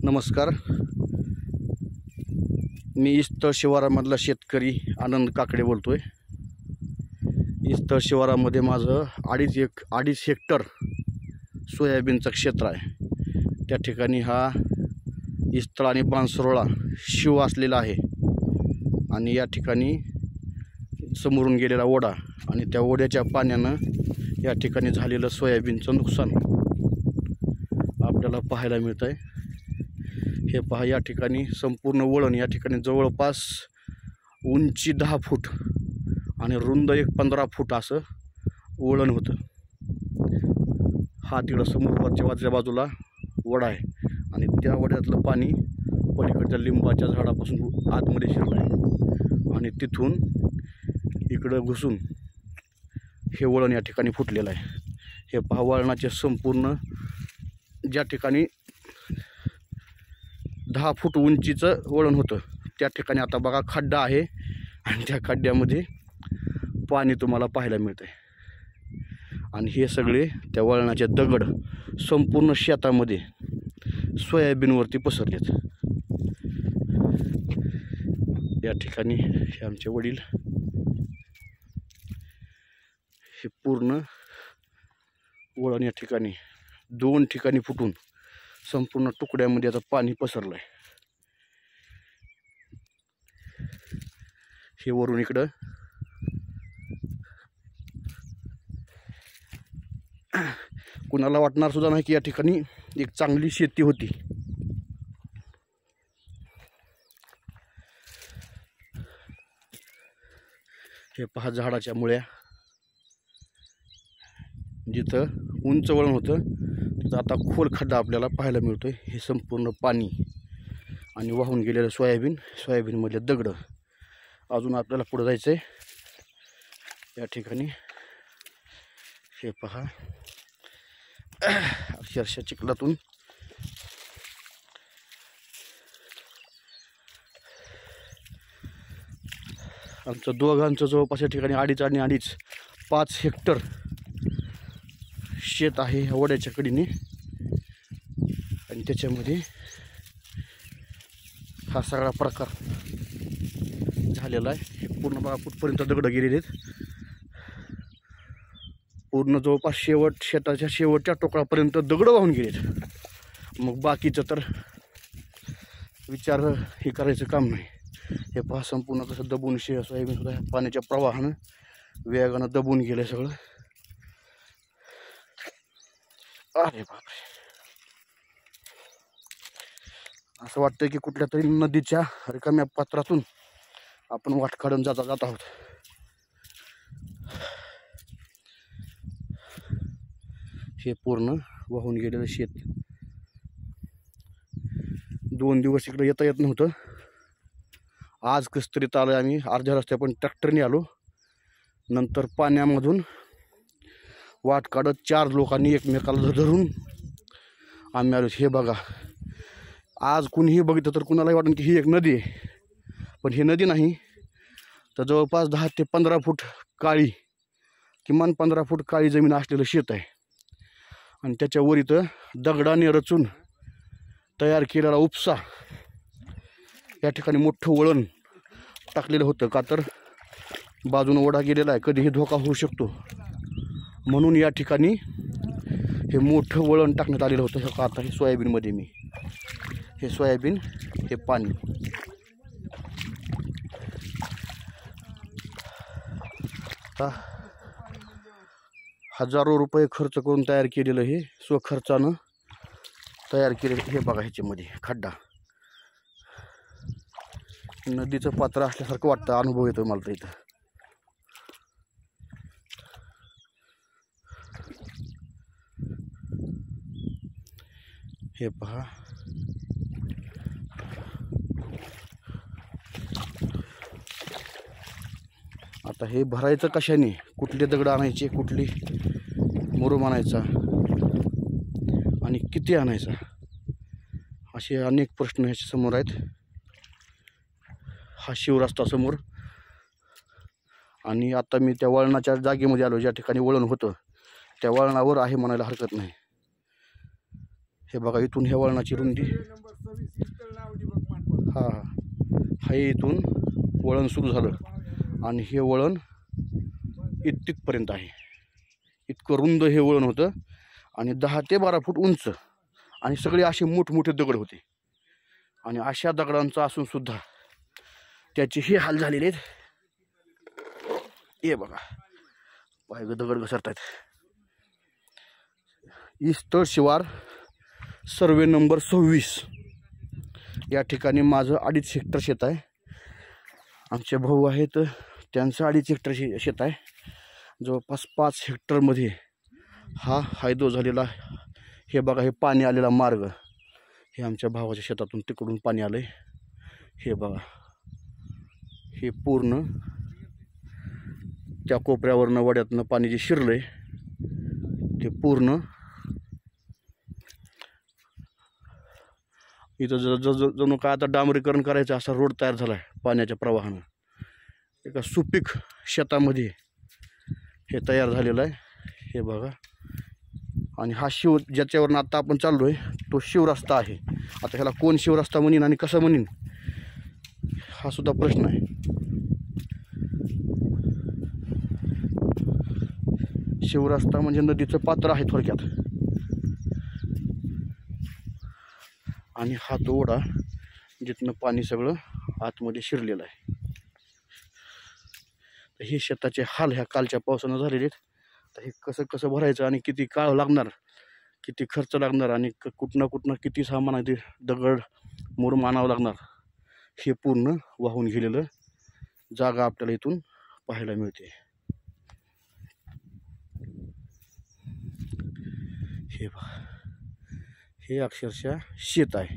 नमस्कार. मी इस्तळ शिवारामधला शेतकरी आनंद काकडे बोलतोय. इस्तळ शिवारामध्ये माझं अडीच हेक्टर सोयाबीनचं क्षेत्र आहे. त्या ठिकाणी हा इस्तळ आणि बांसरोळा शिव असलेला आहे आणि या ठिकाणी समोरून गेलेला ओढा आणि त्या ओढ्याच्या पाण्यानं या ठिकाणी झालेलं सोयाबीनचं नुकसान आपल्याला पाहायला मिळतं आहे. हे पहा, या ठिकाणी संपूर्ण वळण, या ठिकाणी जवळपास उंची 10 फूट आणि रुंद 15 फूट असं वळण होतं. हा तिकडं समोरच्या बाजूला वडा आहे आणि त्या वड्यातलं पाणी पलीकडच्या लिंबाच्या झाडापासून आतमध्ये शिरलं आहे आणि तिथून इकडं घुसून हे वळण या ठिकाणी फुटलेलं आहे. हे पहा, वळणाचे संपूर्ण ज्या ठिकाणी 10 फूट उंचीचं वळण होतं त्या ठिकाणी आता बघा खड्डा आहे आणि त्या खड्ड्यामध्ये पाणी तुम्हाला पाहायला मिळतं आहे. आणि हे सगळे त्या वळणाचे दगड संपूर्ण शेतामध्ये सोयाबीनवरती पसरलेत. या ठिकाणी हे आमचे वडील, हे पूर्ण वळण या ठिकाणी 2 ठिकाणी फुटून संपूर्ण तुकड्यामध्ये आता पाणी पसरलं आहे. हे वरून इकडं कुणाला वाटणार सुद्धा नाही की या ठिकाणी एक चांगली शेती होती. हे पहा, झाडाच्या मुळ्या, जिथं उंच वळण होतं तिथं आता खोल खड्डा आपल्याला पाहायला मिळतोय. हे संपूर्ण पाणी आणि वाहून गेलेलं सोयाबीनमधले दगड. अजून आपल्याला पुढे जायचं आहे. या ठिकाणी हे पहा, अक्षरशः चिखलातून आमचं दोघांचं जवळपास या ठिकाणी 5 हेक्टर शेत आहे ह्या वड्याच्या कडीने आणि त्याच्यामध्ये हा सगळा प्रकार झालेला आहे. हे पूर्ण बघा कुठपर्यंत दगड गेलेले आहेत. पूर्ण जवळपास शेताच्या शेवटच्या टोकापर्यंत दगड वाहून गेलेत. मग बाकीचं तर विचार हे करायचं काम नाही. हे पहा, संपूर्ण कसं दबून सोयाबीन सुद्धा पाण्याच्या प्रवाहानं वेगानं दबून गेलं सगळं. अरे बापरे, असं वाटतंय की कुठल्या तरी नदीच्या रिकाम्या पात्रातून आपण वाट काढून जात आहोत. हे पूर्ण वाहून गेलेलं शेत. 2 दिवस इकडे येता येत नव्हतं. आज कसं तरी आलं. आम्ही अर्ध्या रस्त्या पण ट्रॅक्टरने आलो. नंतर पाण्यामधून वाट काढत 4 लोकांनी एकमेकाला धरून आम्ही आलो. हे बघा, आज कुणीही बघितलं तर कुणालाही वाटेल की ही एक नदी आहे, पण ही नदी नाही. तर जवळपास 10 ते 15 फूट काळी, किमान 15 फूट काळी जमीन असलेलं शेत आहे आणि त्याच्यावर इथं दगडाने रचून तयार केलेला उपसा. या ठिकाणी मोठं वळण टाकलेलं होतं, का तर बाजून ओढा गेलेला आहे, कधीही धोका होऊ शकतो म्हणून या ठिकाणी हे मोठं वळण टाकण्यात आलेलं होतं. का आता हे सोयाबीनमध्ये हे सोयाबीन, हे पाणी. आता हजारो रुपये खर्च करून तयार केलेलं, हे स्वखर्चानं तयार केलेलं. हे बघा, ह्याच्यामध्ये खड्डा, नदीचं पात्र असल्यासारखं वाटतं. अनुभव येतो मला तर इथं. हे पहा, आता हे भरायचं कशाने, कुठले दगड आणायचे, कुठली मुरुम आणायचा आणि किती आणायचा, असे अनेक प्रश्न ह्याच्या समोर आहेत. हा शिवरस्ता समोर आणि आता मी त्या वळणाच्या जागेमध्ये आलो, ज्या ठिकाणी वळण होतं त्या वळणावर आहे म्हणायला हरकत नाही. हे बघा इथून हे वळणाची रुंदी, हा हा इथून वळण सुरू झालं आणि हे वळण इतपर्यंत आहे. इतकं रुंद हे वळण होतं आणि 10 ते 12 फूट उंच आणि सगळे असे मोठमोठे दगड होते. आणि अशा दगडांचा असून सुद्धा त्याचे हे हाल झालेले आहेत. हे बघा पाय दगड घसरत आहेत. इस्तर शिवार सर्वे नंबर 26 या ठिकाणी माझं 2.5 हेक्टर शेत आहे. आमचे भाऊ आहेत त्यांचं 2.5 हेक्टर शेत आहे. जवळपास 5 हेक्टरमध्ये हा हायदो झालेला. हे बघा हे पाणी आलेला मार्ग, हे आमच्या भावाच्या शेतातून तिकडून पाणी आलंय. हे बघा हे पूर्ण त्या कोपऱ्यावरनं वड्यातनं पाणी जे शिरलंय ते पूर्ण इथं जणू काय आता डांबरीकरण करायचं असा रोड तयार झाला आहे पाण्याच्या प्रवाहानं. एका सुपीक शेतामध्ये हे तयार झालेलं आहे. हे बघा आणि हा ज्याच्यावरून आता आपण चाललोय तो शिवरस्ता आहे. आता ह्याला कोण शिवरस्ता म्हणीन आणि कसं म्हणीन हा सुद्धा प्रश्न आहे. शिवरस्ता म्हणजे नदीचं पात्र आहे थोडक्यात. आणि हा तो ओढा जिथनं पाणी सगळं आतमध्ये शिरलेलं आहे. तर हे शेताचे हाल ह्या कालच्या पावसानं झालेले आहेत. तर हे कसं कसं भरायचं आणि किती काळ लागणार, किती खर्च लागणार आणि कुठनं किती सामान आहे ते दगड मुरुम आणावं लागणार, हे पूर्ण वाहून गेलेलं जागा आपल्याला इथून पाहायला मिळते. हे बघा हे अक्षरशः शेत आहे.